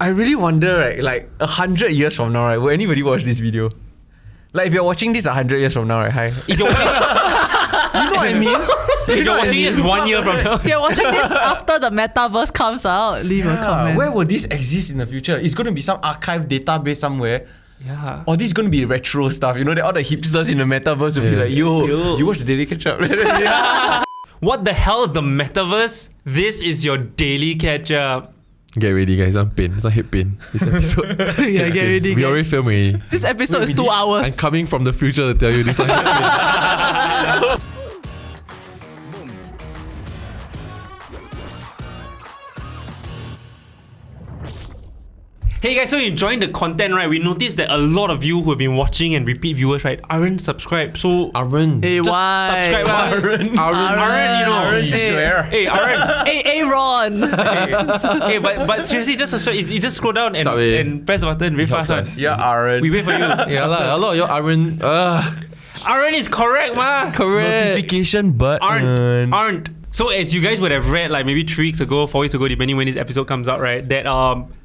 I really wonder, right? Like 100 years from now, right? Will anybody watch this video? Like if you're watching this 100 years from now, right? Hi. If you're watching, You know what I mean? if you're watching this 1 year from now, If you're watching this after the metaverse comes out, leave a comment. Where will this exist in the future? It's going to be some archive database somewhere. yeah. Or this is going to be retro stuff. You know, all the hipsters in the metaverse will be like, yo, Yo. you watch the Daily Catch Up? What the hell is the metaverse? This is your daily catch up. Get ready, guys. I'm pain. It's a hip pain. This episode. Yeah, get ready, We guys. already filmed already. This episode is 2 I'm hours. coming from the future to tell you this. Hey guys, so you enjoying the content, right? We noticed that a lot of you who have been watching and repeat viewers, right, aren't subscribed. So Aaron. Hey, just why? subscribe. Aaron. Aaron, you know. Aaron should Hey. swear. Hey, Aaron. Hey, Aaron. Hey, but seriously, just subscribe. You just scroll down Stop it. and press the button very It helps fast. us. Yeah, Aaron. We wait for you. Yeah, lah. A lot of your Aaron. Aaron is correct, ma. Correct. Notification button. Aren't. So as you guys would have read, like maybe 3 weeks ago, 4 weeks ago, depending when this episode comes out, right? That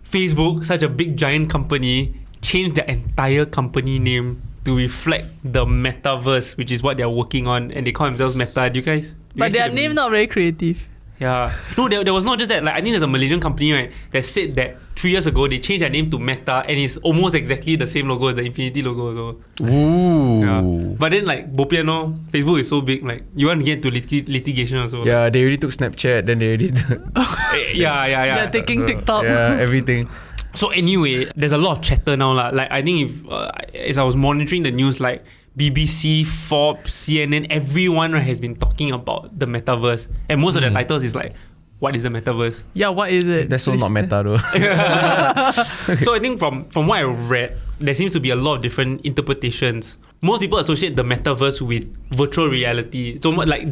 Facebook, such a big giant company, changed their entire company name to reflect the metaverse, which is what they're working on, and they call themselves Meta. Do you guys? But their name not very creative. Yeah. No, there was not just that. Like I think there's a Malaysian company, right, that said that 3 years ago they changed their name to Meta, and it's almost exactly the same logo as the Infinity logo. So Ooh. yeah. But then like bopian, no, Facebook is so big. Like you want to get into litigation also. Yeah, they already took Snapchat, then they already took Yeah. They're taking TikTok. yeah, everything. So anyway, there's a lot of chatter now lah. Like I think if as I was monitoring the news, like BBC, Forbes, CNN, everyone, right, has been talking about the metaverse, and most of the titles is like, what is the metaverse? Yeah, what is it? That's so not meta though. So I think from what I read, there seems to be a lot of different interpretations. Most people associate the metaverse with virtual reality. So like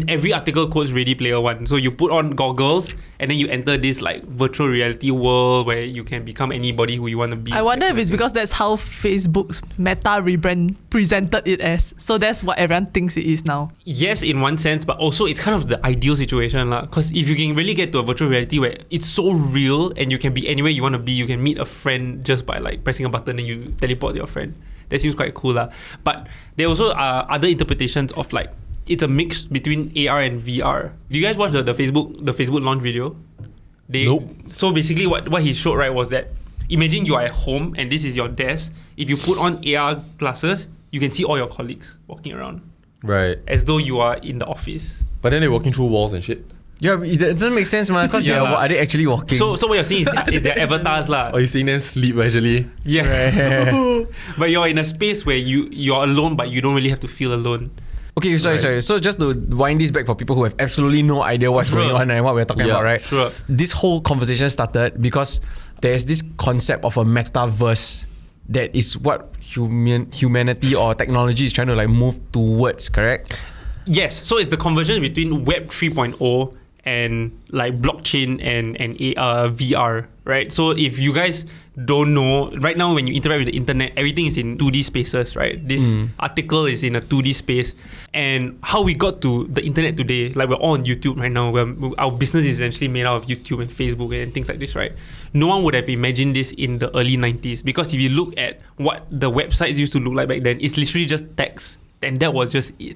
every article quotes Ready Player One. So you put on goggles and then you enter this like virtual reality world where you can become anybody who you want to be. I wonder if it's because that's how Facebook's Meta rebrand presented it as. So that's what everyone thinks it is now. Yes, in one sense, but also it's kind of the ideal situation lah. Because if you can really get to a virtual reality where it's so real and you can be anywhere you want to be, you can meet a friend just by like pressing a button and you teleport your friend. That seems quite cool lah. But there also are other interpretations of like it's a mix between AR and VR. Do you guys watch the Facebook launch video? Nope. So basically what he showed, right, was that imagine you are at home and this is your desk. If you put on AR glasses, you can see all your colleagues walking around Right. as though you are in the office. But then they're walking through walls and shit. Yeah, but it doesn't make sense, man. Because Yeah. are they actually walking? So what you're seeing is their avatars lah. Or you seeing them sleep actually. Yeah. But you're in a space where you're alone, but you don't really have to feel alone. Okay, sorry. So just to wind this back for people who have absolutely no idea what's Sure. going on and what we're talking Yeah, about, right? sure. This whole conversation started because there's this concept of a metaverse that is what humanity or technology is trying to like move towards, correct? Yes, so it's the conversion between Web 3.0 and like blockchain and VR, right? So if you guys don't know, right now when you interact with the internet, everything is in 2D spaces, right? This article is in a 2D space. And how we got to the internet today, like we're all on YouTube right now, our business is essentially made out of YouTube and Facebook and things like this, right? No one would have imagined this in the early 90s, because if you look at what the websites used to look like back then, it's literally just text, and that was just it.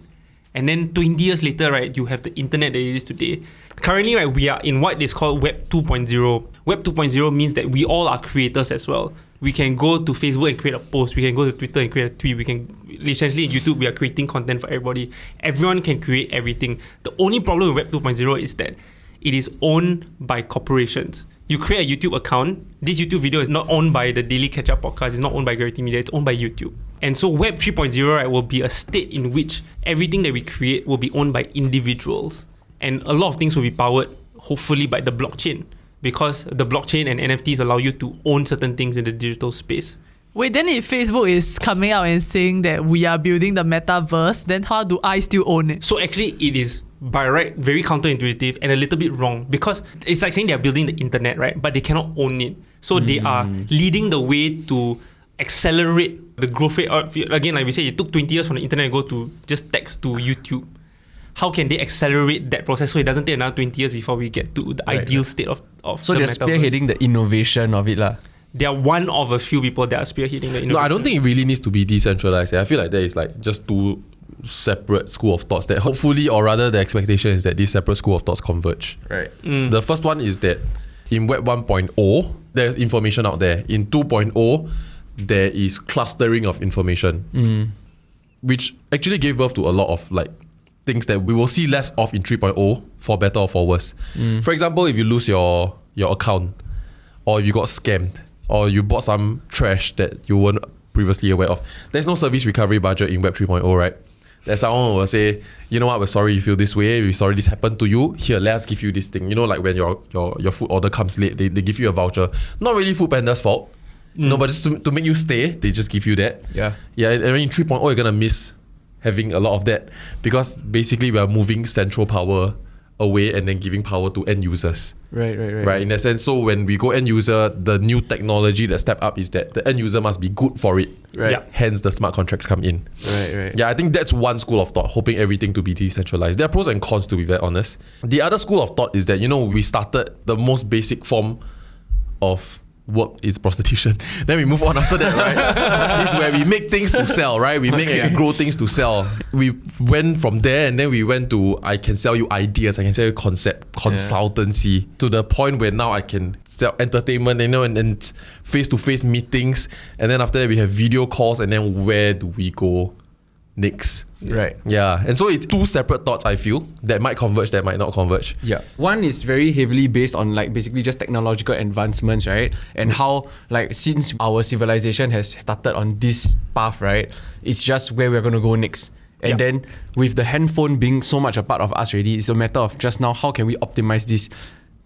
And then 20 years later, right, you have the internet that it is today. Currently, right, we are in what is called Web 2.0. Web 2.0 means that we all are creators as well. We can go to Facebook and create a post. We can go to Twitter and create a tweet. We can, essentially in YouTube, we are creating content for everybody. Everyone can create everything. The only problem with Web 2.0 is that it is owned by corporations. You create a YouTube account. This YouTube video is not owned by the Daily Catch Up podcast. It's not owned by Gravity Media. It's owned by YouTube. And so Web 3.0, right, will be a state in which everything that we create will be owned by individuals. And a lot of things will be powered, hopefully, by the blockchain. Because the blockchain and NFTs allow you to own certain things in the digital space. Wait, then if Facebook is coming out and saying that we are building the metaverse, then how do I still own it? So actually, it is by right very counterintuitive and a little bit wrong, because it's like saying they're building the internet, right? But they cannot own it. So they are leading the way to accelerate the growth rate. Again, like we said, it took 20 years from the internet to go to just text to YouTube. how can they accelerate that process so it doesn't take another 20 years before we get to the ideal state of So the they're metaverse. spearheading the innovation of it lah. They are one of a few people that are spearheading the innovation. No, I don't think it really needs to be decentralized. I feel like there is like just two separate school of thoughts that hopefully, or rather the expectation is that these separate school of thoughts converge. Right. The first one is that in Web 1.0, there's information out there. In 2.0, there is clustering of information, which actually gave birth to a lot of like things that we will see less of in 3.0 for better or for worse. For example, if you lose your account, or if you got scammed, or you bought some trash that you weren't previously aware of, there's no service recovery budget in Web 3.0, right? That someone will say, you know what, we're sorry you feel this way, we're sorry this happened to you, here, let's give you this thing. You know, like when your food order comes late, they give you a voucher. Not really Foodpanda's fault. No, but just to make you stay, they just give you that. Yeah. Yeah, and in 3.0, you're going to miss having a lot of that, because basically we are moving central power away and then giving power to end users. Right. Right, in that sense. So when we go end user, the new technology that step up is that the end user must be good for it. Right. Yeah. Hence the smart contracts come in. Right. Yeah, I think that's one school of thought, hoping everything to be decentralized. There are pros and cons, to be very honest. The other school of thought is that, you know, we started the most basic form of work is prostitution. Then we move on after that, right? It's where we make things to sell, right? We make and grow things to sell. We went from there and then we went to, I can sell you ideas, I can sell you concept, consultancy, to the point where now I can sell entertainment, you know, and then face-to-face meetings. And then after that we have video calls, and then where do we go next? Right. Yeah, and so it's two separate thoughts, I feel, that might converge, that might not converge. Yeah. One is very heavily based on like basically just technological advancements, right? And how like since our civilization has started on this path, right? It's just where we're going to go next. And then with the handphone being so much a part of us already, it's a matter of just now how can we optimize this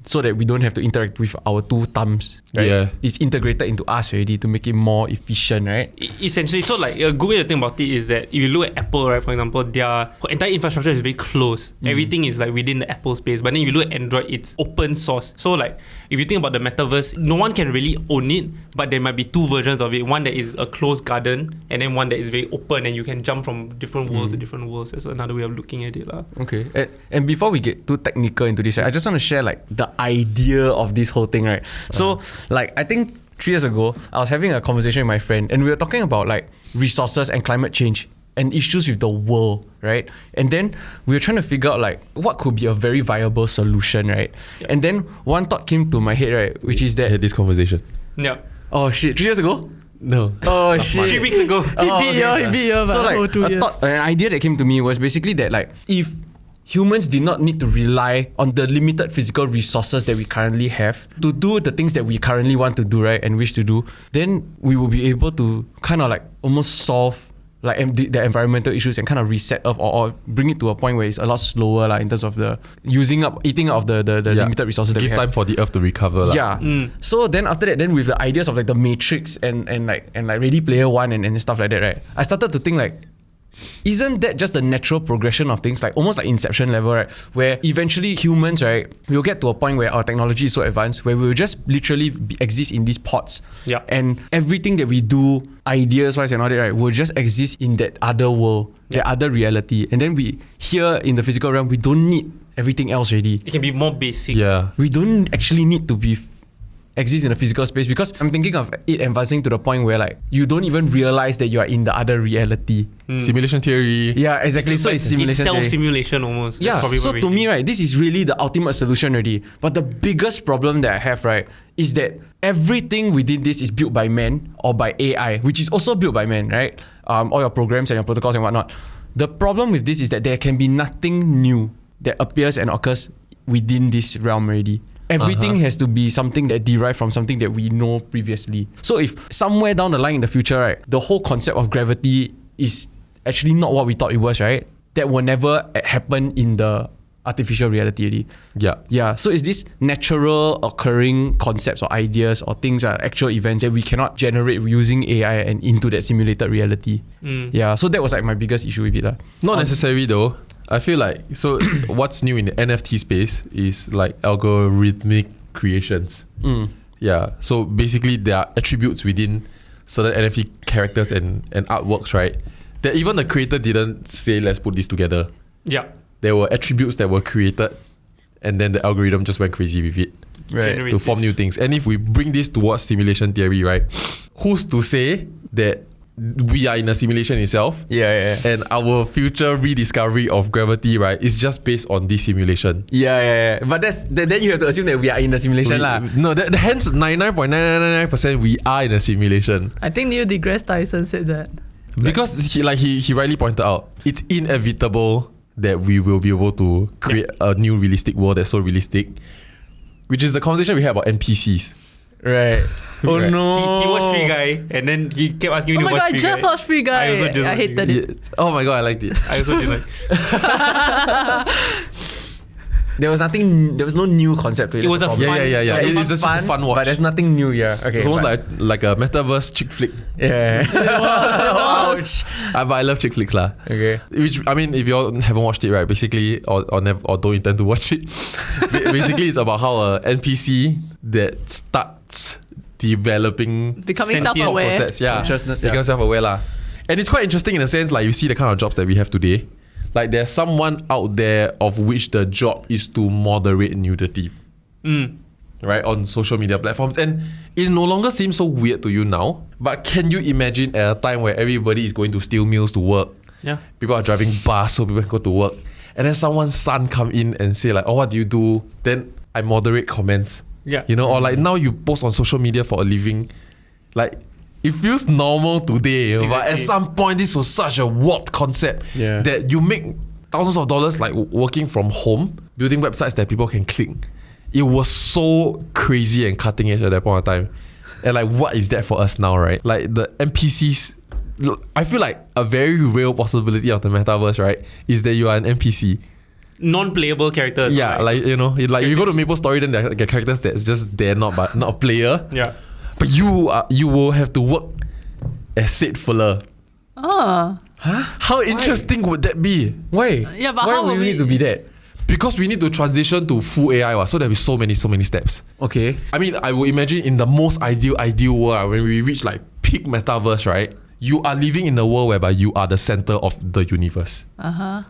so that we don't have to interact with our two thumbs, right? Yeah. It's integrated into us already to make it more efficient, right? Essentially, so like a good way to think about it is that if you look at Apple, right, for example, their entire infrastructure is very close. Everything is like within the Apple space. But then if you look at Android, it's open source. So like if you think about the metaverse, no one can really own it, but there might be two versions of it. One that is a closed garden, and then one that is very open and you can jump from different worlds to different worlds. That's another way of looking at it. Okay. And before we get too technical into this, right, I just want to share like the idea of this whole thing, right? So like I think 3 years ago, I was having a conversation with my friend and we were talking about like resources and climate change and issues with the world, right? And then we were trying to figure out like what could be a very viable solution, right? And then one thought came to my head, right? Which is I that, had this conversation. Yeah. oh shit, 3 years ago? No. Oh shit. 3 weeks ago. He beat you So by like 2 years. an idea that came to me was basically that like if humans did not need to rely on the limited physical resources that we currently have to do the things that we currently want to do, right, and wish to do, then we will be able to kind of like almost solve like the environmental issues and kind of reset Earth or bring it to a point where it's a lot slower in terms of the eating up the limited resources that Give we have. time for the earth to recover. Yeah. So then after that, then with the ideas of like the Matrix and like Ready Player One and stuff like that, right? I started to think like, isn't that just the natural progression of things, like almost like Inception level, right? Where eventually humans, right, we'll get to a point where our technology is so advanced where we'll just literally exist in these pods. Yeah. And everything that we do, ideas wise and all that, right, will just exist in that other world, that other reality. And then we here in the physical realm, we don't need everything else already. It can be more basic. Yeah. We don't actually need to exist in a physical space, because I'm thinking of it advancing to the point where like you don't even realize that you are in the other reality. Simulation theory. Yeah, exactly. So But it's simulation. theory. self-simulation almost. That's Yeah. probably So what we to me, think. right, this is really the ultimate solution already. But the biggest problem that I have, right, is that everything within this is built by man or by AI, which is also built by man, right? All your programs and your protocols and whatnot. The problem with this is that there can be nothing new that appears and occurs within this realm already. Everything has to be something that derived from something that we know previously. So if somewhere down the line in the future, right, the whole concept of gravity is actually not what we thought it was, right? That will never happen in the artificial reality already. Yeah. Yeah, so it's this natural occurring concepts or ideas or things are actual events that we cannot generate using AI and into that simulated reality. Yeah, so that was like my biggest issue with it. Not necessary though. I feel like, so what's new in the NFT space is like algorithmic creations. Yeah. So basically there are attributes within certain NFT characters and artworks, right? That even the creator didn't say, let's put this together. Yeah. there were attributes that were created, and then the algorithm just went crazy with it Right. to form new things. And if we bring this towards simulation theory, right, who's to say that we are in a simulation itself, Yeah. and our future rediscovery of gravity, right, is just based on this simulation? Yeah. But then you have to assume that we are in the simulation lah. No, hence 99.999% we are in a simulation. I think Neil deGrasse Tyson said that. Because he rightly pointed out, it's inevitable that we will be able to create a new realistic world that's so realistic, which is the conversation we had about NPCs. Right. Oh Right. no. He watched Free Guy and then he kept asking me Oh to my watch god, I Free just Guy. watched Free Guy. I also just I watched hated Free it. Yeah. Oh my god, I liked it. I also did like. There was no new concept to it. It was that's a the fun- problem. Yeah. Yeah, It's just a fun watch. But there's nothing new, yeah. Okay. It's almost but- like a metaverse chick flick. Yeah. Ouch. But I love chick flicks lah. Okay. Which, I mean, if you all haven't watched it, right, basically, or don't intend to watch it, basically it's about how a NPC that starts developing Becoming Sentient self-aware. process, Consciousness, yeah. become self-aware lah. And it's quite interesting in a sense, like you see the kind of jobs that we have today. Like there's someone out there of which the job is to moderate nudity, right, on social media platforms, and it no longer seems so weird to you now. But can you imagine at a time where everybody is going to steel mills to work? Yeah. People are driving bus so people can go to work, and then someone's son come in and say like, oh, what do you do? Then I moderate comments. Yeah. You know, or like now you post on social media for a living. Like it feels normal today, but at Exactly. some point this was such a warped concept Yeah. that you make thousands of dollars like working from home, building websites that people can click. It was so crazy and cutting edge at that point of time. And like, what is that for us now, right? Like the NPCs, I feel like a very real possibility of the metaverse, right, is that you are an NPC. Non-playable characters. Yeah, right? like you know, like you go to MapleStory, then there are characters that's just there, not a player. Yeah. But you will have to work as Sid Fuller. Ah. How interesting would that be? Why? Yeah, but why how would will we need to be that? Because we need to transition to full AI, so there'll be so many steps. Okay. I mean, I would imagine in the most ideal world, when we reach like peak metaverse, right? You are living in a world whereby you are the center of the universe.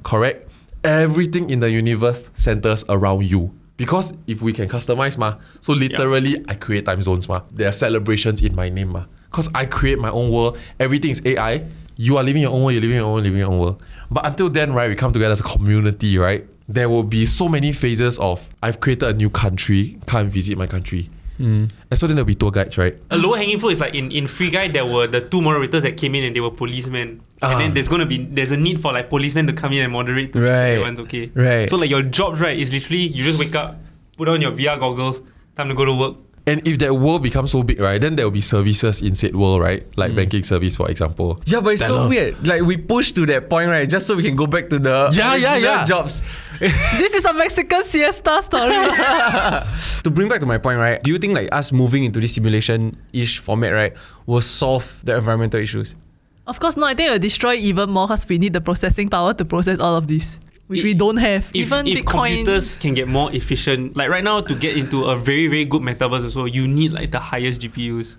Correct? Everything in the universe centers around you. Because if we can customize so literally I create time zones There are celebrations in my name Because I create my own world. Everything is AI. You are living your own world, you're living your own world. But until then, right, we come together as a community, right? There will be so many phases of I've created a new country, come visit my country. And so then there'll be tour guides, right? A lower hanging fruit is like in Free Guy there were the two moderators that came in and they were policemen. And then there's a need for like policemen to come in and moderate to make sure Right. everyone's okay. Right. So like your job, right, is literally you just wake up, put on your VR goggles, time to go to work. And if that world becomes so big, right, then there will be services in said world, right? Like banking service, for example. Yeah, but it's so Teller. weird. Like we push to that point, right? Just so we can go back to the original jobs. This is the Mexican siesta story. To bring back to my point, right? Do you think like us moving into this simulation-ish format, right, will solve the environmental issues? Of course not. I think it will destroy even more because we need the processing power to process all of this, which we don't have. If Even Bitcoin. computers can get more efficient, like right now to get into a very, very good metaverse also, you need like the highest GPUs.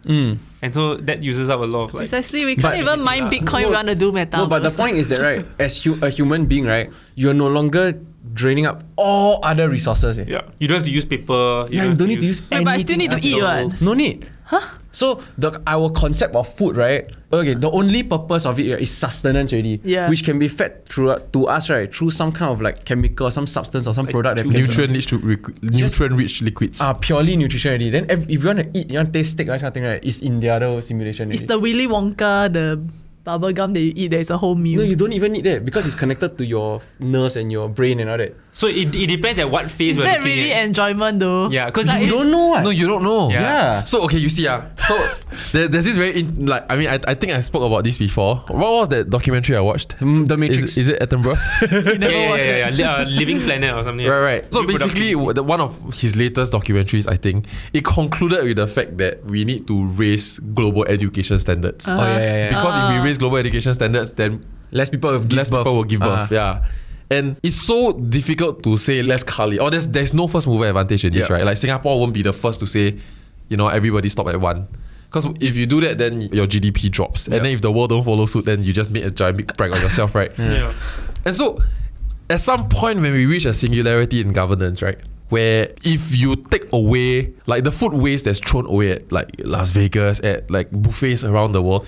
And so that uses up a lot of like... Precisely, we But- can't even mine Bitcoin. No, We want to do metaverse. No, but the point is that, right, as a human being, right, you're no longer draining up all other resources. Yeah, you don't have to use paper. You don't need to use Wait, but I still anything need to else. eat, what? No need. So our concept of food, right? Okay, the only purpose of it is sustenance already. Yeah. Which can be fed through to us, right? Through some kind of like chemical, some substance or some product that we can Nutrient-rich liquids. purely nutrition already. Then if you want to eat, you want to taste steak or something, right? It's in the other simulation It's already. the Willy Wonka, the bubble gum that you eat. There's a whole meal. No, you don't even need that because it's connected to your nerves and your brain and all that. So it depends at what phase is we're that looking really at. enjoyment though? Yeah, because Like, You don't know what? No, you don't know. Yeah. So okay, you see, so there's this very I think I spoke about this before. What was that documentary I watched? The Matrix. Is it Attenborough? yeah. Living Planet or something. Right. So basically, Reproductive. one of his latest documentaries, I think, it concluded with the fact that we need to raise global education standards. Oh, yeah. Because if we raise global education standards, then Less people will give less birth. people will give birth. Yeah. And it's so difficult to say less Kali. Or there's no first mover advantage in this, Yeah. right? Like Singapore won't be the first to say, everybody stop at one. Because if you do that, then your GDP drops. Yeah. And then if the world don't follow suit, then you just made a giant big prank on yourself, right? Yeah. And so at some point when we reach a singularity in governance, right? Where if you take away like the food waste that's thrown away at like Las Vegas, at like buffets around the world,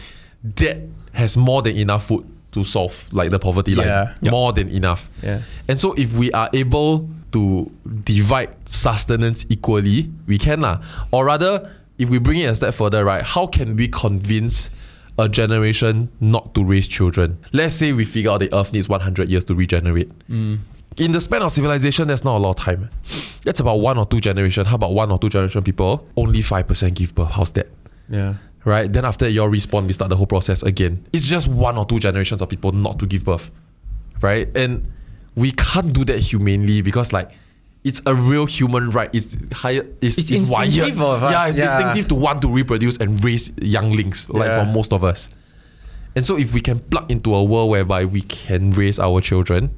that has more than enough food to solve like the poverty line. Yeah. More than enough. Yeah. And so if we are able to divide sustenance equally, we can lah. Or rather, if we bring it a step further, right, how can we convince a generation not to raise children? Let's say we figure out the earth needs 100 years to regenerate. In the span of civilization, that's not a lot of time. That's about 1 or 2 generations. How about 1 or 2 generation people? Only 5% give birth. How's that? Yeah. Right? Then after your respawn, we start the whole process again. It's just 1 or 2 generations of people not to give birth. Right? And we can't do that humanely because like it's a real human right. It's higher. It's wired. instinctive of us. Yeah, it's Yeah. instinctive to want to reproduce and raise younglings, like Yeah. for most of us. And so if we can plug into a world whereby we can raise our children,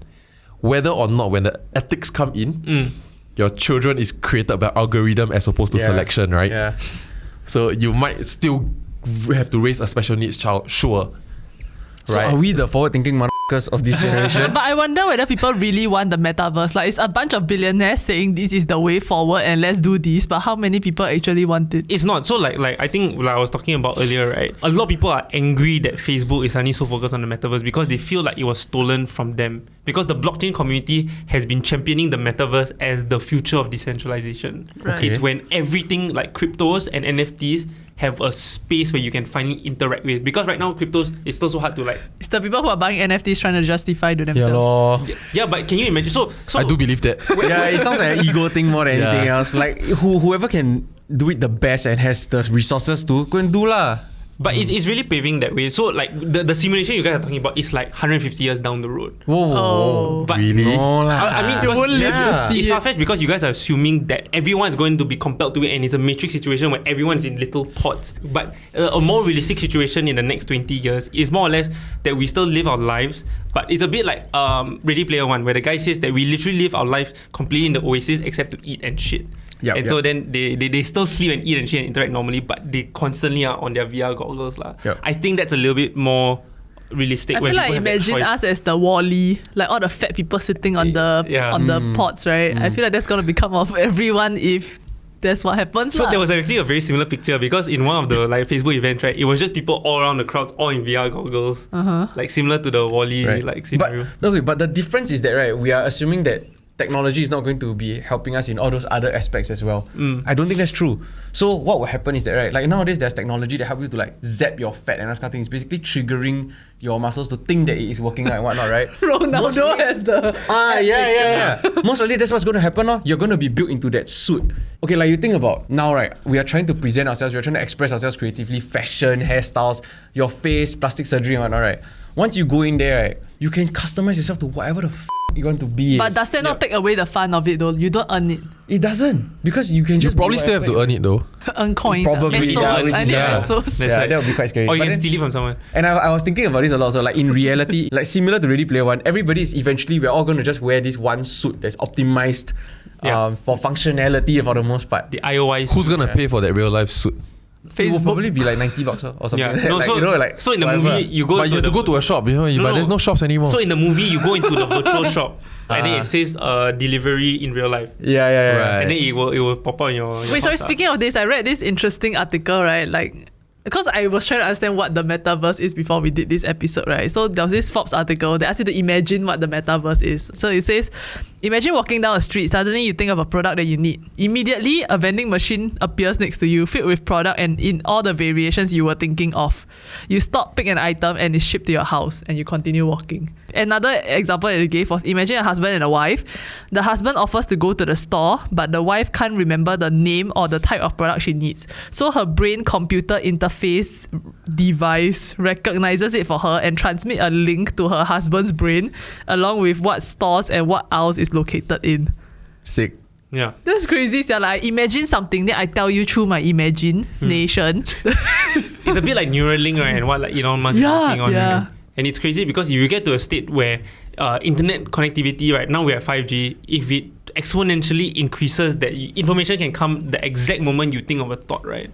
whether or not when the ethics come in, your children is created by algorithm as opposed to Yeah. selection, right? Yeah. So you might still have to raise a special needs child, sure. So right? are we the forward-thinking motherfuckers of this generation? But I wonder whether people really want the metaverse. Like, it's a bunch of billionaires saying this is the way forward and let's do this. But how many people actually want it? It's not. So like I think like I was talking about earlier, right? A lot of people are angry that Facebook is suddenly so focused on the metaverse because they feel like it was stolen from them. Because the blockchain community has been championing the metaverse as the future of decentralization. Right. It's when everything like cryptos and NFTs have a space where you can finally interact with. Because right now cryptos is still so hard to like. It's the people who are buying NFTs trying to justify to Yeah, themselves. lor. Yeah, but can you imagine? So I do believe that. Yeah, it sounds like an ego thing more than anything Yeah. else. Like whoever can do it the best and has the resources to go and do lah. But it's really paving that way. So like the simulation you guys are talking about is like 150 years down the road. Whoa. Oh. But Really? No lah. I mean, You because- won't live to see it's it. far-fetched because you guys are assuming that everyone is going to be compelled to it and it's a matrix situation where everyone is in little pods. But a more realistic situation in the next 20 years is more or less that we still live our lives, but it's a bit like Ready Player One, where the guy says that we literally live our life completely in the oasis except to eat and shit. Yep, and yep. so then they still sleep and eat and shit and interact normally, but they constantly are on their VR goggles lah. Yep. I think that's a little bit more realistic. I when feel like people have that imagine choice. us as the Wall-E, like all the fat people sitting on the Yeah. on the pods, right? I feel like that's gonna become of everyone if that's what happens. So lah. there was actually a very similar picture because in one of the like Facebook events, right, it was just people all around the crowds, all in VR goggles, like similar to the Wall-E Right. like scenario. But the difference is that, right, we are assuming that technology is not going to be helping us in all those other aspects as well. I don't think that's true. So what will happen is that, right, like nowadays there's technology that help you to like zap your fat and that kind of thing. It's basically triggering your muscles to think that it is working out and whatnot, right? Ronaldo has the Yeah. Most likely that's what's going to happen. You're going to be built into that suit. Okay, like you think about now, right? We are trying to present ourselves, we're trying to express ourselves creatively, fashion, hairstyles, your face, plastic surgery and whatnot, right? Once you go in there, right, you can customize yourself to whatever the you want to be. But does that not take away the fun of it though? You don't earn it. It doesn't, because you can You just probably still have to earn it though. Earn coins. Probably, Mesos. yeah, which I is- need yeah. mesos. That's Yeah, right. that would be quite scary. Or you But can then- steal it from someone. And I was thinking about this a lot. So like in reality, like similar to Ready Player One, everybody is eventually, we're all going to just wear this one suit that's optimized Yeah. for functionality for the most part. The IOI. Who's gonna pay for that real life suit? It will Facebook. probably be like $90 or something. Yeah. like that. No, Like, so, you know, like so in the whatever. movie you go But you have to go to a shop, but there's no shops anymore. So in the movie you go into the virtual shop and then Ah. it says delivery in real life. Yeah. Right. And then it will pop out in your Wait, sorry, house, speaking of this, I read this interesting article, right? Like, because I was trying to understand what the metaverse is before we did this episode, right? So there was this Forbes article that asks you to imagine what the metaverse is. So it says, imagine walking down a street, suddenly you think of a product that you need. Immediately, a vending machine appears next to you, filled with product and in all the variations you were thinking of. You stop, pick an item, and it's shipped to your house, and you continue walking. Another example that it gave was, imagine a husband and a wife. The husband offers to go to the store, but the wife can't remember the name or the type of product she needs. So her brain computer interface device recognizes it for her and transmit a link to her husband's brain along with what stores and what aisles is located in. Sick. Yeah. That's crazy, sia. Like, I imagine something, then I tell you through my imagination. It's a bit like Neuralink, right? And what like Elon Musk is Yeah, working on. yeah. Right? And it's crazy because if you get to a state where internet connectivity, right now we're at 5G, if it exponentially increases that information can come the exact moment you think of a thought, right?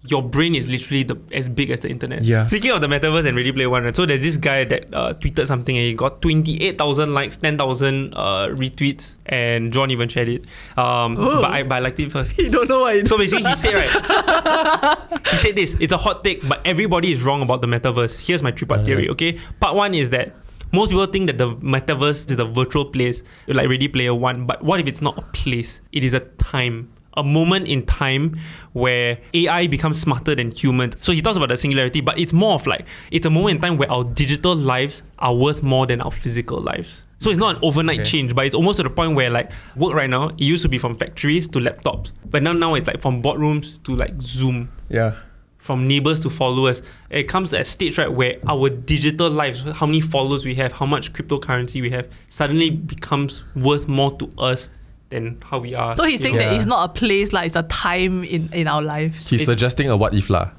your brain is literally as big as the internet. Yeah. Speaking of the metaverse and Ready Player One, right? So there's this guy that tweeted something and he got 28,000 likes, 10,000 retweets, and John even shared it. But I liked it first. You don't know what it So basically, he said, right? He said this: it's a hot take, but everybody is wrong about the metaverse. Here's my three-part theory. Okay, part one is that most people think that the metaverse is a virtual place, like Ready Player One. But what if it's not a place? It is a time. A moment in time where AI becomes smarter than humans. So he talks about the singularity, but it's more of like, it's a moment in time where our digital lives are worth more than our physical lives. So it's not an overnight change, but it's almost to the point where like work right now, it used to be from factories to laptops. But now it's like from boardrooms to like Zoom. Yeah. From neighbors to followers. It comes to a stage, right, where our digital lives, how many followers we have, how much cryptocurrency we have, suddenly becomes worth more to us than how we are. So he's saying Yeah. that it's not a place, like it's a time in our lives. He's suggesting a what if lah.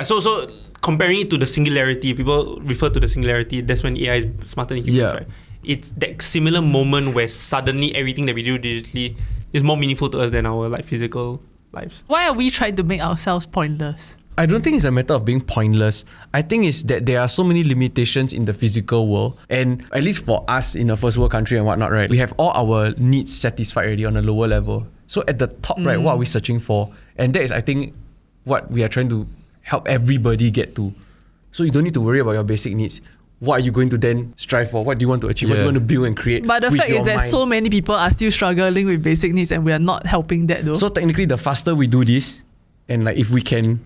So comparing it to the singularity, people refer to the singularity, that's when AI is smarter than humans, Yeah. right? It's that similar moment where suddenly everything that we do digitally is more meaningful to us than our like physical lives. Why are we trying to make ourselves pointless? I don't think it's a matter of being pointless. I think it's that there are so many limitations in the physical world. And at least for us in a first world country and whatnot, right? We have all our needs satisfied already on a lower level. So at the top, right, what are we searching for? And that is, I think, what we are trying to help everybody get to. So you don't need to worry about your basic needs. What are you going to then strive for? What do you want to achieve? What do you Yeah. want to build and create? But the with fact is your that mind? so many people are still struggling with basic needs and we are not helping that though. So technically, the faster we do this, and like if we can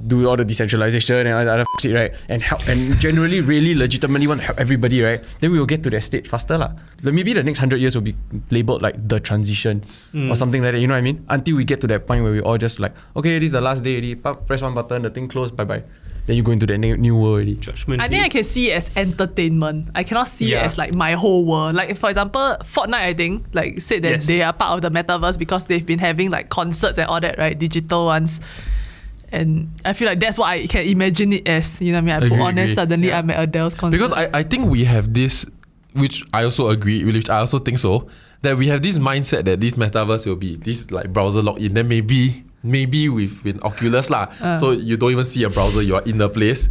do all the decentralization and all the other shit, right, and help, and generally really legitimately want to help everybody, right, then we will get to that state faster lah. Like maybe the next 100 years will be labeled like the transition or something like that. You know what I mean? Until we get to that point where we all just like, okay, this is the last day already. Press one button, the thing closed, bye bye. Then you go into that new world already. Judgment I think Day. I can see it as entertainment. I cannot see it Yeah. as like my whole world. Like for example, Fortnite, I think, like said that Yes. they are part of the metaverse because they've been having like concerts and all that, right? Digital ones. And I feel like that's what I can imagine it as. You know what I mean? I put on and Agree. suddenly Yeah. I'm at Adele's concert. Because I think we have this, which I also agree, which I also think so, that we have this mindset that this metaverse will be this like browser login. Then maybe with Oculus lah. So you don't even see a browser, you are in the place.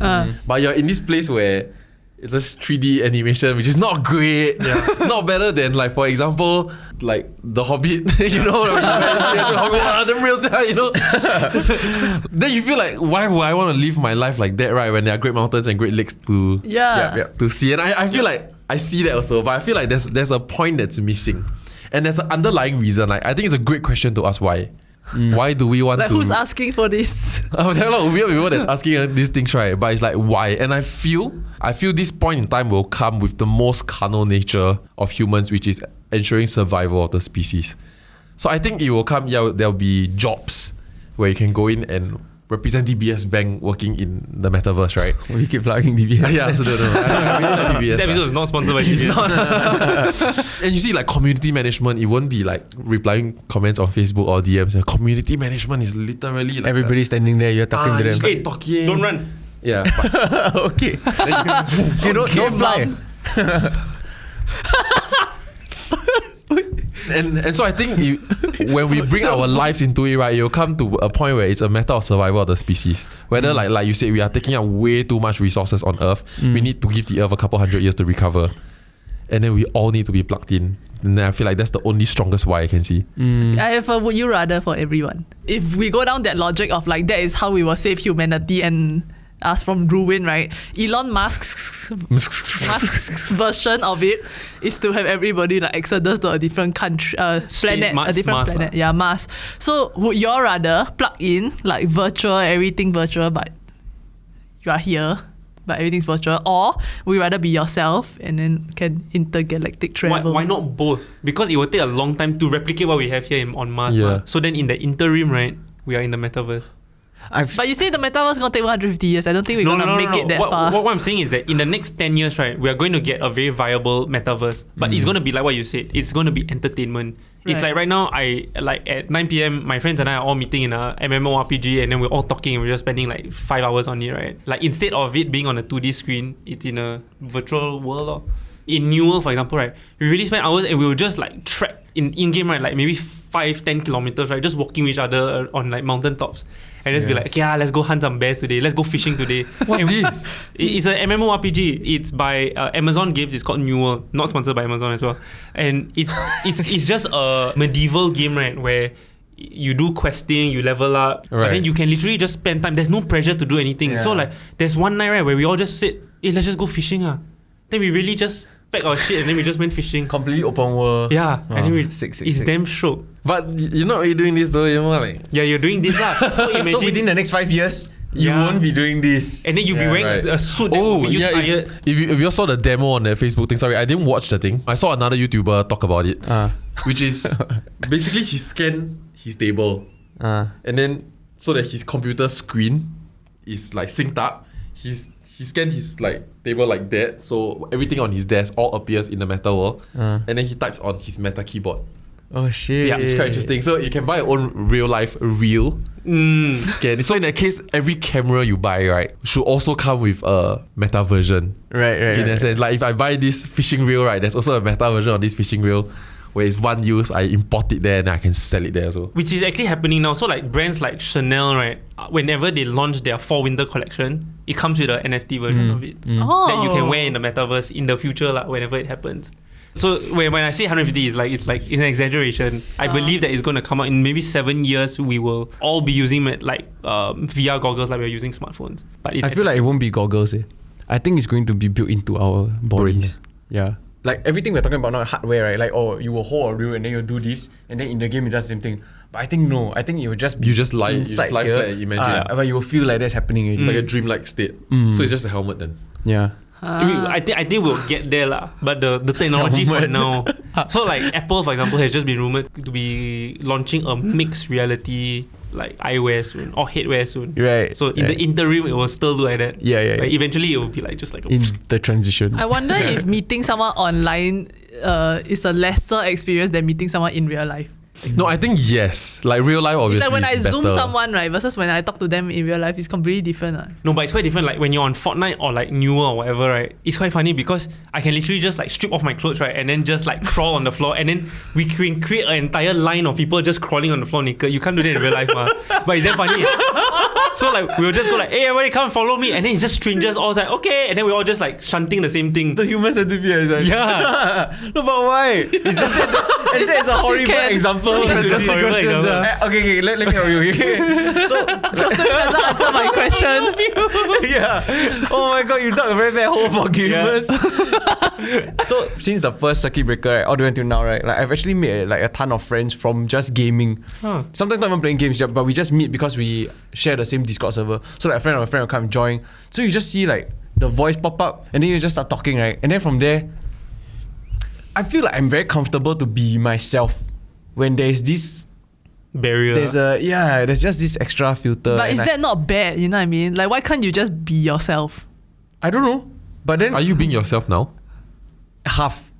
But you're in this place where it's just 3D animation, which is not great. Not better than like, for example, like The Hobbit. You know, The Hobbit, the real, you know. Then you feel like, why would I want to live my life like that, right? When there are great mountains and great lakes to to see. And I feel like I see that also, but I feel like there's a point that's missing. And there's an underlying reason. Like I think it's a great question to ask why. Why do we want like to? who's asking for this? Oh, there are a lot of weird people that's asking these things, right? But it's like, why? And I feel this point in time will come with the most carnal nature of humans, which is ensuring survival of the species. So I think it will come, there'll be jobs where you can go in and represent DBS Bank working in the metaverse, right? We keep plugging DBS. Yeah, I also don't know. I really like DBS. This episode is not sponsored by It's DBS. not. And you see, like community management, it won't be like replying comments on Facebook or DMs. Community management is literally like Everybody standing there, you're talking to just them. like talking. Don't run. Yeah. But Okay. You don't fly. and so I think when we bring our lives into it, right, it'll come to a point where it's a matter of survival of the species. Whether like you said, we are taking up way too much resources on Earth. We need to give the Earth a couple hundred years to recover. And then we all need to be plugged in. And then I feel like that's the only strongest why I can see. I have a would you rather for everyone. If we go down that logic of like that is how we will save humanity and us from ruin, right? Elon Musk's version of it is to have everybody like exodus to a different country, planet, Mars, a different Mars, planet. Yeah, Mars. So would you all rather plug in like virtual, everything virtual, but you are here, but everything's virtual, or would you rather be yourself and then can intergalactic travel? Why not both? Because it will take a long time to replicate what we have here on Mars. Yeah. Ma. So then in the interim, right, we are in the metaverse. But you say the metaverse is gonna take 150 years. I don't think we're gonna make it that far. What I'm saying is that in the next 10 years, right, we are going to get a very viable metaverse. But it's going to be like what you said. It's going to be entertainment. It's like right now, I like at 9 p.m, my friends and I are all meeting in a MMORPG and then we're all talking and we're just spending like 5 hours on it, right? Like instead of it being on a 2D screen, it's in a virtual world. Or in New World, for example, right, we really spend hours and we will just like track in-game, right, like maybe 5-10 kilometers, right? Just walking with each other on like mountain tops. And just be like, okay, let's go hunt some bears today. Let's go fishing today. What's this? It's an MMORPG. It's by Amazon Games. It's called New World. Not sponsored by Amazon as well. And it's just a medieval game, right? Where you do questing, you level up, Right. and then you can literally just spend time. There's no pressure to do anything. So like, there's one night, right, where we all just said, hey, let's just go fishing. Then we really just packed our shit and then we just went fishing. Completely open world. Yeah, and then we, sick, it's sick. damn shook. But you're not really doing this though, you know, like. Yeah, you're doing this lah. So imagine, So within the next 5 years, you Yeah. won't be doing this. and then you'll be wearing right. a suit that will Oh, make you yeah. tired. If you all saw the demo on the Facebook thing, sorry, I didn't watch the thing. I saw another YouTuber talk about it, which is basically he scanned his table and then so that his computer screen is like synced up. He scanned his like table like that, so everything on his desk all appears in the Meta world, and then he types on his Meta keyboard. Oh shit. Yeah, It's quite interesting. So you can buy your own real life reel scan. So in that case, every camera you buy, right, should also come with a meta version. Right. In a sense, like if I buy this fishing reel, right, there's also a meta version of this fishing reel where it's one use, I import it there and I can sell it there as well. Which is actually happening now. So like brands like Chanel, right, whenever they launch their fall winter collection, it comes with an NFT version of it Oh. that you can wear in the metaverse in the future, like whenever it happens. So when I say 150, it's an exaggeration. I believe that it's going to come out in maybe 7 years. We will all be using VR goggles like we're using smartphones. But I feel like it won't be goggles. I think it's going to be built into our bodies. Brains. Yeah. Like everything we're talking about now, hardware, right? Like, oh, you will hold a reel and then you'll do this, and then in the game it does the same thing. But I think no. I think it will just be You just lie inside flat here. and imagine. But you will feel like that's happening already. It's like a dreamlike state. So it's just a helmet then. Yeah. I think we'll get there lah. But the technology for now. So like Apple, for example, has just been rumored to be launching a mixed reality like eyewear soon or headwear soon. Right. So in the interim, it will still look like that. Yeah. Like eventually, it will be like just like a In the transition. I wonder if meeting someone online is a lesser experience than meeting someone in real life. No, I think yes. Like real life, It's obviously. like when I is Zoom better. someone, right, versus when I talk to them in real life, it's completely different. No, but it's quite different. Like when you're on Fortnite or like newer or whatever, right? It's quite funny because I can literally just like strip off my clothes, right, and then just like crawl on the floor, and then we can create an entire line of people just crawling on the floor naked. You can't do that in real life, ma. But it's that funny. So like we'll just go like, hey, everybody come follow me, and then it's just strangers all like, okay, and then we all just like shunting the same thing. The human centipede. Like, Yeah. No, but why? It's just that's a 'cause you horrible can. example. That's just horrible example. Okay, let me help you. Okay. So, Doesn't answer my question. yeah. Oh my god, you dug a very bad hole for gamers. So since the first circuit breaker, right, all the way until now, right, like I've actually made like a ton of friends from just gaming. Huh. Sometimes not even playing games, but we just meet because we share the same Discord server. So like a friend of a friend will come and join. So you just see like the voice pop up, and then you just start talking, right? And then from there, I feel like I'm very comfortable to be myself when there's this. Barrier. There's just this extra filter. But and is that not bad? You know what I mean? Like, why can't you just be yourself? I don't know. But then Are you being yourself now? half.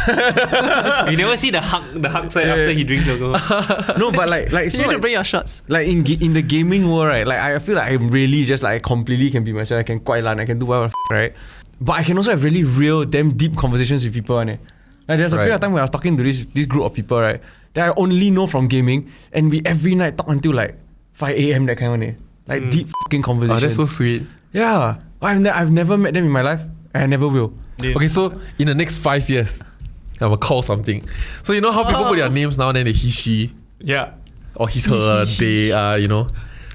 You never see the hug side after he drinks alcohol. No, but like You so need to like, bring your shots. like in the gaming world, right? Like I feel like I'm really just like I completely can be myself. I can quite learn. I can do whatever, right? But I can also have really real, damn deep conversations with people, Like there's a period of time where I was talking to this group of people, right? That I only know from gaming, and we every night talk until like 5 a.m. that kind of like deep fucking Oh, conversations. that's so sweet. Yeah, I've never met them in my life. And I never will. Yeah. Okay, so in the next 5 years, I'm gonna call something. So you know how people put their names now, then they he, she, Yeah. or his, her, they, you know.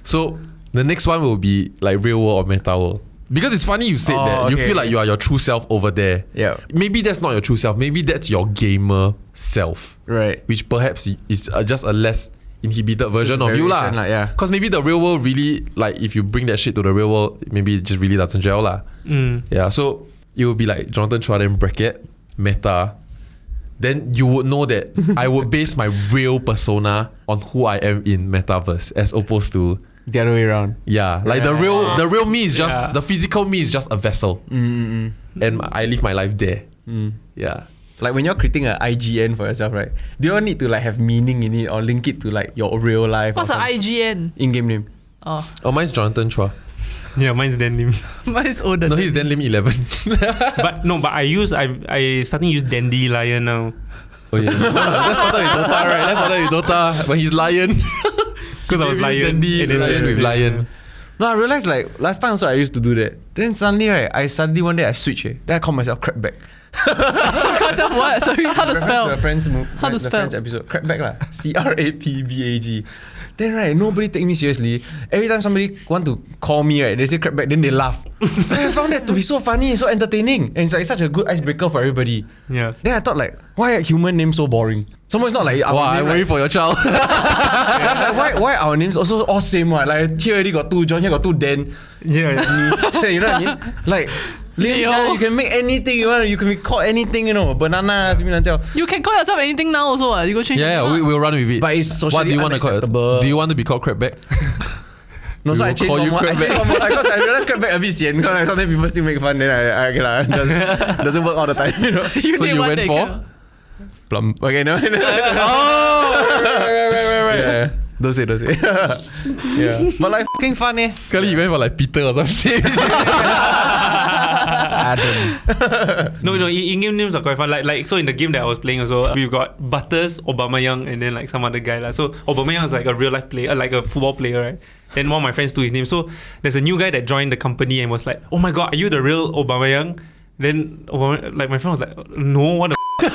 So the next one will be like real world or meta world. Because it's funny you said that. You okay, feel like okay. you are your true self over there. Yeah. Maybe that's not your true self. Maybe that's your gamer self. Right. Which perhaps is just a less inhibited version a of you lah. variation lah, yeah. Because maybe the real world really, like if you bring that shit to the real world, maybe it just really doesn't gel lah. Yeah, so it would be like Jonathan Chua then bracket, meta. Then you would know that I would base my real persona on who I am in metaverse as opposed to The other way around. yeah, like the real me is just Yeah. the physical me is just a vessel, and I live my life there. Yeah, Like when you're creating an IGN for yourself, right? Do you need to like have meaning in it or link it to like your real life? What's or the some IGN? in-game name? Oh, oh mine's Jonathan Chua. Yeah, mine's Dan Lim. mine's older. No, than he's then this. Lim 11. But no, but I starting to use Dandelion now. Oh yeah. Let's start with Dota, right? Let's start with Dota. When he's lion. Because I was lion. Dandy And then lion with lion. No, I realized like last time also I used to do that. Then suddenly right, one day I switch. Then I call myself Crapback. Because of what? Sorry, how to spell? The Friends, How to the spell? Friends episode. Crapback lah. CRAPBAG. Then right, nobody take me seriously. Every time somebody want to call me right, they say Crapback, then they laugh. I found that to be so funny, so entertaining, and it's like such a good icebreaker for everybody. Yeah. Then I thought like, why are human names so boring? Someone it's not like our Wow, name, I worry for your child. I was like, why our names also all same one? Like here already got 2 John, here got 2 Dan. Yeah. You know what I mean? Like names, Yo. you can make anything you want. You can be called anything, you know. Bananas, You can call yourself anything now also. You go change Yeah, your name. we'll run with it. but it's socially What do you want to call it? unacceptable. Do you want to be called Crapback? No, so We I will changed call one you more. I Crapback. changed one more because I realized Crapback a bit sian because like, sometimes people still make fun. Then I okay lah, doesn't work all the time, you know. So name you one went that for? can- Plum. Okay, no. Oh! right. Yeah. Don't say. Yeah. But like fucking fun eh. Kali you went for like Peter or some shit. Adam. No, in-game names are quite fun. Like so in the game that I was playing also, we've got Butters, Aubameyang, and then like some other guy lah. So Aubameyang is like a real life player, like a football player, right? Then one of my friends took his name. So there's a new guy that joined the company and was like, "Oh my god, are you the real Aubameyang?" Then like my friend was like, "No, what the." And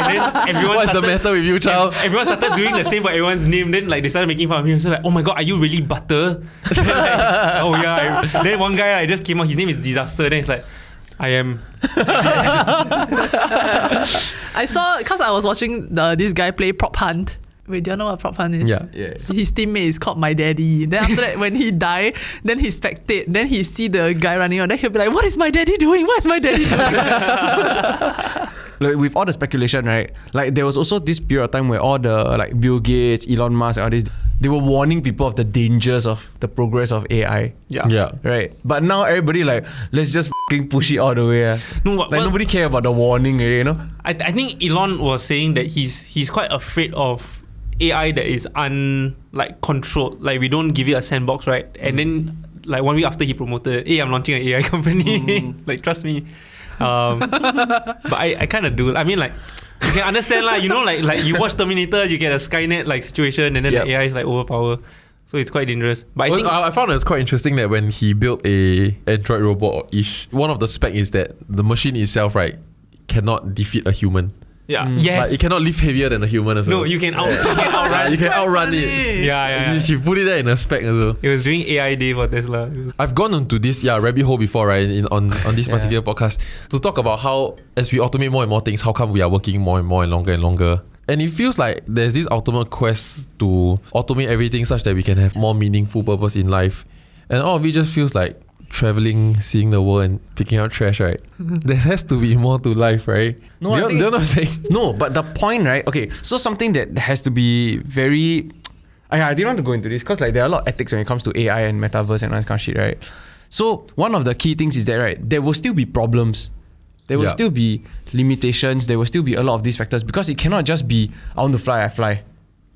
then everyone What's the started, matter with you, child? everyone started doing the same for everyone's name. Then like they started making fun of him. So like, "Oh my god, are you really Butter?" Then, like, oh yeah. Then one guy just came out. His name is Disaster. Then it's like, I am. I saw, because I was watching this guy play Prop Hunt. Wait, do you know what Prop Hunt is? Yeah. So his teammate is called My Daddy. Then after that, when he die, then he spectate. Then he see the guy running on. Then he'll be like, "What is my daddy doing? What is my daddy doing?" Like with all the speculation, right? Like there was also this period of time where all the like Bill Gates, Elon Musk, all this, they were warning people of the dangers of the progress of AI. Yeah. Right. But now everybody like, let's just fucking push it all the way. No, Like nobody care about the warning, you know? I think Elon was saying that he's quite afraid of AI that is controlled. Like we don't give it a sandbox, right? And then like 1 week after he promoted it, "Hey, I'm launching an AI company." Like trust me. But I kind of do. I mean, like you can understand, like you know, like you watch Terminator, you get a Skynet like situation, and then Yep. the AI is like overpower. So it's quite dangerous. But I Well, think I found it was quite interesting that when he built a Android robot-ish, one of the spec is that the machine itself, right, cannot defeat a human. yeah, But yes. it cannot lift heavier than a human as well. No, you can outrun. You can outrun it. Yeah. She put it there in a spec as well. It was doing AI day for Tesla. I've gone into this rabbit hole before, right? On this Yeah. particular podcast to talk about how as we automate more and more things, how come we are working more and more and longer and longer. And it feels like there's this ultimate quest to automate everything such that we can have more meaningful purpose in life. And all of it just feels like traveling, seeing the world and picking out trash, right? There has to be more to life, right? No, I do think you know what I'm saying? No, but the point, right? Okay, so something that has to be very. I didn't want to go into this because like there are a lot of ethics when it comes to AI and metaverse and all that kind of shit, right? So one of the key things is that right, there will still be problems. There will Yeah. still be limitations. There will still be a lot of these factors because it cannot just be I want to fly, I fly.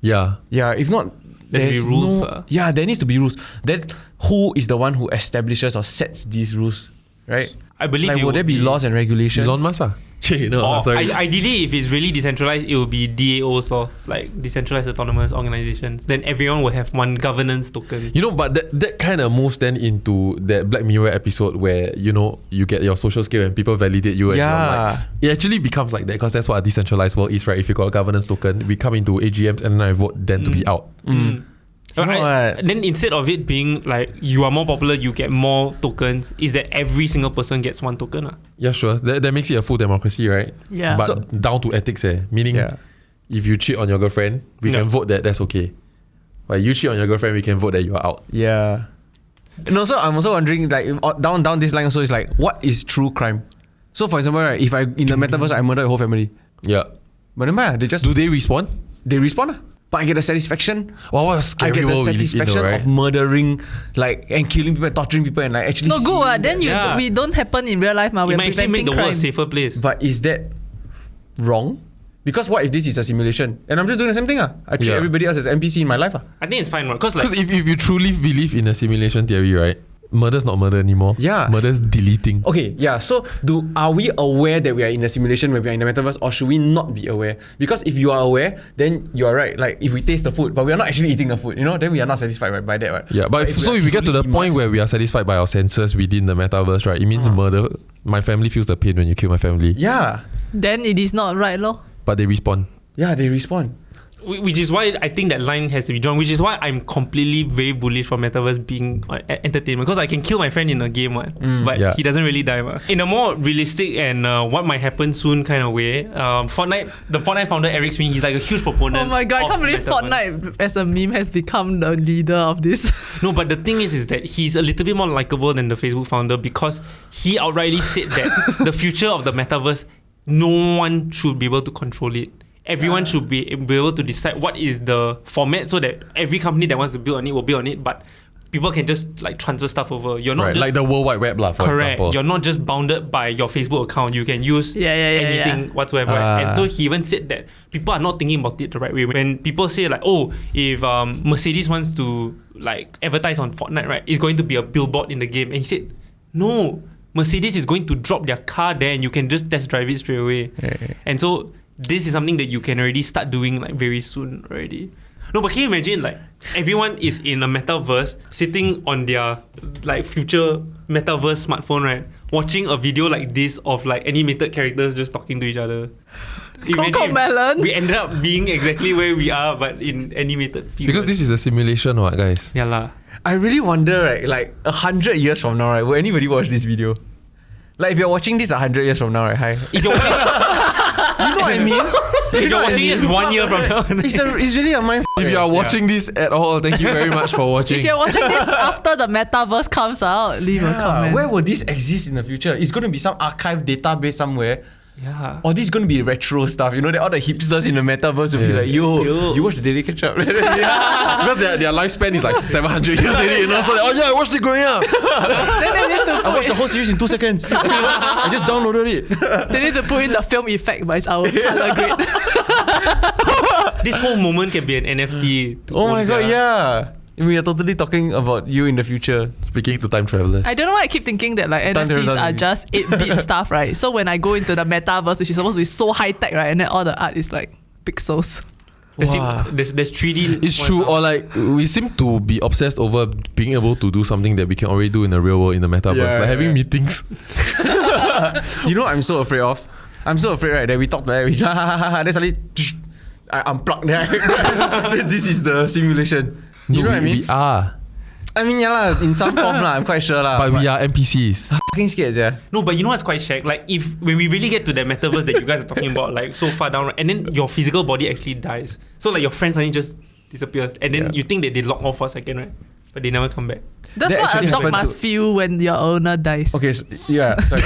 Yeah. Yeah, if not, There should there's be rules, No, yeah, there needs to be rules. Then who is the one who establishes or sets these rules, right? I believe Like, it will there would be laws and regulations? Elon Musk. No, Or sorry. ideally, if it's really decentralized, it will be DAOs or like decentralized autonomous organizations. Then everyone will have one governance token. You know, but that kind of moves then into that Black Mirror episode where, you know, you get your social scale and people validate you and your Yeah. likes. It actually becomes like that because that's what a decentralized world is, right? If you got a governance token, we come into AGMs and then I vote then to be out. You know what? Then instead of it being like you are more popular, you get more tokens, is that every single person gets one token. Yeah, sure. That makes it a full democracy, right? Yeah. But So- down to ethics, meaning Yeah. if you cheat on your girlfriend, we Yeah. can vote that that's okay. But you cheat on your girlfriend, we can vote that you are out. Yeah. And also, I'm also wondering, like, down this line also is like, what is true crime? So, for example, right, if I in the metaverse I murder a whole family, Yeah. but never mind, they just Do they respawn? they respawn, but I get the satisfaction. Wow, what a I scary get the world we live in, satisfaction though, right? of murdering, like, and killing people, and torturing people, and like actually. No good. seeing Then Yeah. we don't happen in real life. It We're might actually make preventing the world crime. a safer place. But is that wrong? Because what if this is a simulation and I'm just doing the same thing? I treat Yeah. everybody else as NPC in my life. I think it's fine, because like Because if you truly believe in a simulation theory, right? murder's not murder anymore. Yeah. Murder's deleting. Okay, yeah. So are we aware that we are in a simulation where we are in the metaverse, or should we not be aware? Because if you are aware, then you are right. Like if we taste the food, but we are not actually eating the food, then we are not satisfied by that, right? Yeah, but if we get to the point where we are satisfied by our senses within the metaverse, right? It means murder. My family feels the pain when you kill my family. Yeah, Then it is not right, lor. But they respawn. yeah, they respawn. Which is why I think that line has to be drawn. Which is why I'm completely very bullish for metaverse being entertainment, because I can kill my friend in a game, but Yeah. he doesn't really die. In a more realistic and what might happen soon kind of way, the Fortnite founder Eric Swing, he's like a huge proponent. Oh my god, I of can't believe metaverse. Fortnite as a meme has become the leader of this. No, but the thing is that he's a little bit more likable than the Facebook founder, because he outrightly said that the future of the metaverse, no one should be able to control it. Everyone should be able to decide what is the format, so that every company that wants to build on it will build on it, but people can just like transfer stuff over. You're not Right, just, like the World Wide Web, for correct. example. You're not just bounded by your Facebook account. You can use anything whatsoever. Ah. And so he even said that people are not thinking about it the right way. When people say like, oh, if Mercedes wants to like advertise on Fortnite, right, it's going to be a billboard in the game. And he said, no, Mercedes is going to drop their car there and you can just test drive it straight away. And so this is something that you can already start doing like very soon already. No, but can you imagine like everyone is in a metaverse sitting on their like future metaverse smartphone, right? Watching a video like this of like animated characters just talking to each other. Coco Melon. We ended up being exactly where we are, but in animated view. Because this is a simulation, what, guys? Yeah lah. I really wonder, right? Like 100 years from now, right? Will anybody watch this video? Like if you're watching this 100 years from now, right? Hi. If you're watching, You know what I mean? if you're watching this 1 year from now, It's really a mind. If you are watching this at all, thank you very much for watching. If you're watching this after the metaverse comes out, leave a comment. Where will this exist in the future? It's going to be some archive database somewhere. yeah. Or this is going to be retro stuff. That all the hipsters in the metaverse will be like, yo, you watch the Daily Catch Up? Because their lifespan is like 700 years already, So like, oh yeah, I watched it growing up. Then they need to I watched the whole series in 2 seconds. I just downloaded it. They need to put in the film effect, but it's our color grade. This whole moment can be an NFT. Oh my god, yeah. We are totally talking about you in the future. Speaking to time travelers. I don't know why I keep thinking that like NFTs are just 8-bit stuff, right? So when I go into the metaverse, which is supposed to be so high tech, right, and then all the art is like pixels. Wow. There's 3D. It's true, or like we seem to be obsessed over being able to do something that we can already do in the real world in the metaverse, Yeah, like having yeah. meetings. You know what I'm so afraid of? I'm so afraid, right, that we talk like then suddenly I unplug. This is the simulation. You know what I mean? We are, I mean, yeah, lah, in some form, lah, I'm quite sure. Lah, but we are NPCs. fucking scared, yeah. No, but you know what's quite shack? Like when we really get to that metaverse that you guys are talking about, like so far down, right, and then your physical body actually dies. So like your friends suddenly just disappears, and then you think that they log off for a second, right? But they never come back. That's That what a actually dog happened must feel when your owner dies. Okay, yeah, sorry.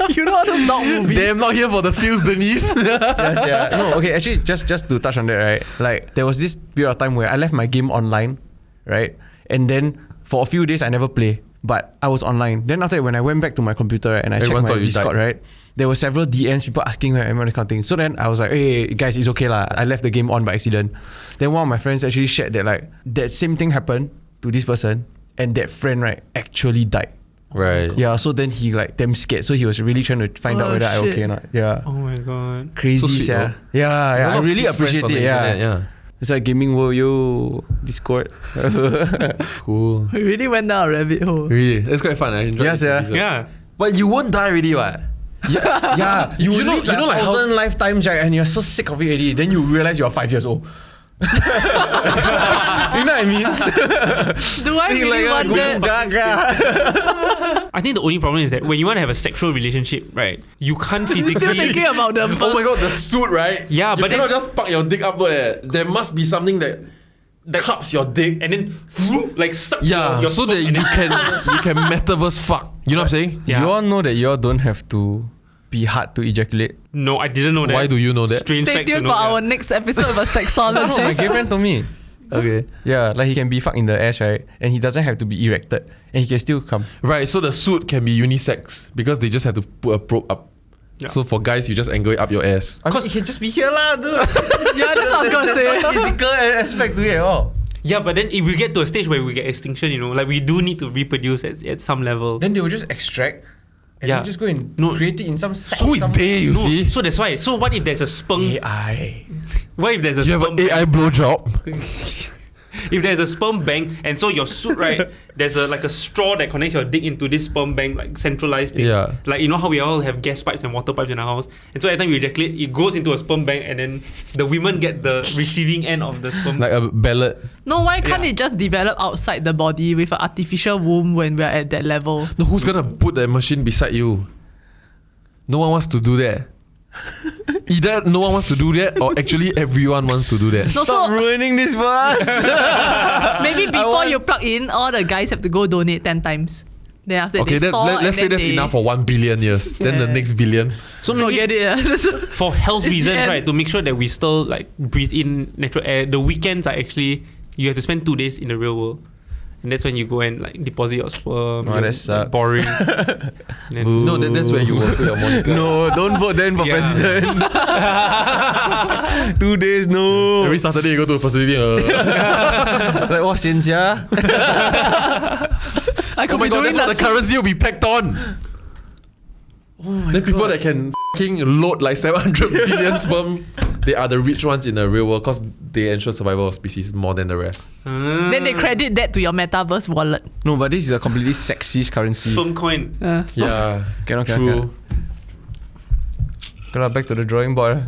You know all those dog movies? Damn, not here for the feels, Denise. Yes, yeah. No, okay, actually, just to touch on that, right? Like, there was this period of time where I left my game online, right? And then for a few days, I never play, but I was online. Then after that, when I went back to my computer, right, and I Everyone checked thought my you Discord, died. right? There were several DMs, people asking where I am, that kind of thing. So then I was like, hey, guys, it's okay lah. I left the game on by accident. Then one of my friends actually shared that like, that same thing happened to this person, and that friend, right, actually died. Right. Yeah, so then he like damn scared. So he was really trying to find out Oh, whether I'm shit. okay or not. Yeah. Oh my god. Crazy, So sweet, yeah. though. Yeah, A yeah. lot I of really sweet friends appreciate on it. the Yeah. internet, It's like gaming world, yo, Discord. Cool. We really went down a rabbit hole. Really, it's quite fun. I enjoyed Yes, this yeah. episode. Yeah. But you won't die already, what? Yeah. You know- live you know like like how- 1,000 lifetimes, right? And you're so sick of it already. Then you realize you're 5 years old. You know what I mean? Do I really want that? Gaga. I think the only problem is that when you want to have a sexual relationship, right, you can't Still physically. thinking about them. Oh my god, the suit, right? Yeah, you but cannot then- just park your dick up there. There must be something that cups your dick. and then like suck Yeah, your so sperm that and you then- can metaverse fuck. You know what I'm saying? Yeah. You all know that you all don't have to be hard to ejaculate. No, I didn't know that. Why do you know that? Strange Stay fact to tuned know for that. our next episode of a No, my sexologist. girlfriend told me. Okay. Yeah, like he can be fucked in the ass, right? And he doesn't have to be erected. And he can still come. Right, so the suit can be unisex because they just have to put a probe up. Yeah. So for guys, you just angle it up your ass. I mean, it can just be here lah, dude. Yeah, that's what I was gonna say. There's no physical aspect to it at all. Yeah, but then if we get to a stage where we get extinction, like we do need to reproduce at some level. Then they will just extract and Yeah. then just go and No. create it in some sack. Who is some they, you see? So that's why. So what if there's a sperm? AI. What if there's a You have sperm an AI blowjob. If there's a sperm bank, and so your suit, right, there's a straw that connects your dick into this sperm bank, like centralized thing. Yeah. Like, how we all have gas pipes and water pipes in our house. And so every time you ejaculate, it goes into a sperm bank, and then the women get the receiving end of the sperm. Like a ballot. No, why can't Yeah. it just develop outside the body with an artificial womb when we're at that level? No, who's gonna put that machine beside you? No one wants to do that. Either no one wants to do that, or actually everyone wants to do that. No, Stop so ruining this for us. maybe before want- you plug in, all the guys have to go donate 10 times. Then after Okay, they store let's say and then that's they enough for 1 billion years. Then the Yeah. next billion. So maybe forget it. Yeah. for health It's the reasons, end. right, to make sure that we still like breathe in natural air, the weekends are actually, you have to spend 2 days in the real world. And that's when you go and like deposit your sperm. Oh, that like, sucks. boring. And then- No, that's where you work with your Monica. No, don't vote then for Yeah. president. 2 days, no. Every Saturday you go to a facility. Like, what, since yeah? I could Oh my be god, doing that's what the nothing. currency will be packed on. Then people that can fucking load like 700 billion sperm, they are the rich ones in the real world because they ensure survival of species more than the rest. Then they credit that to your metaverse wallet. No, but this is a completely sexist currency. Sperm coin. Yeah, Cannot. true. Okay, back to the drawing board.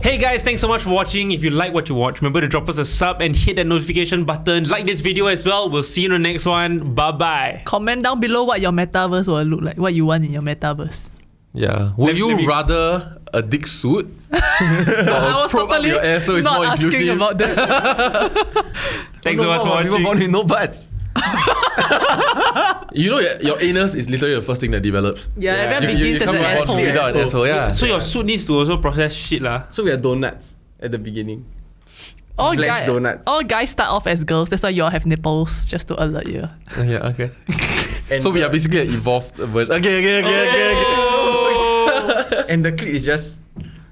Hey guys, thanks so much for watching. If you like what you watch, remember to drop us a sub and hit that notification button. Like this video as well. We'll see you in the next one. Bye-bye. Comment down below what your metaverse will look like. What you want in your metaverse. Yeah. Would Let you me- rather a dick suit? Or I was probe up totally your ass so it's not more asking inclusive? about that. Thanks so much for People born watching. with no butts. You know, your anus is literally the first thing that develops. Yeah, everyone You begins as come an out asshole. without an asshole, yeah. So your suit needs to also process shit lah. So we are donuts at the beginning. All, Flesh donuts. all guys start off as girls. That's why you all have nipples, just to alert you. Yeah, okay. And So we are basically an evolved version. Okay. And the clit is just,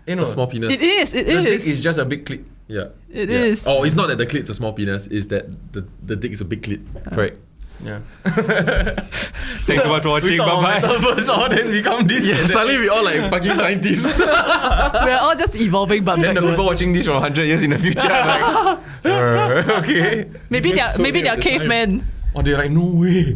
A small penis. It is. It the dick is. is just a big clit. Yeah. It yeah. is. Oh, it's not that the clit's a small penis, it's that the dick is a big clit. Correct. Yeah. Thanks so much for watching. Bye-bye. Metaverse all then become this. Yeah, suddenly we all like fucking scientists. We're all just evolving, but Then the people backwards. watching this from 100 years in the future are like, okay. Maybe they're So maybe at they're the time. cavemen. Or they're like, no way.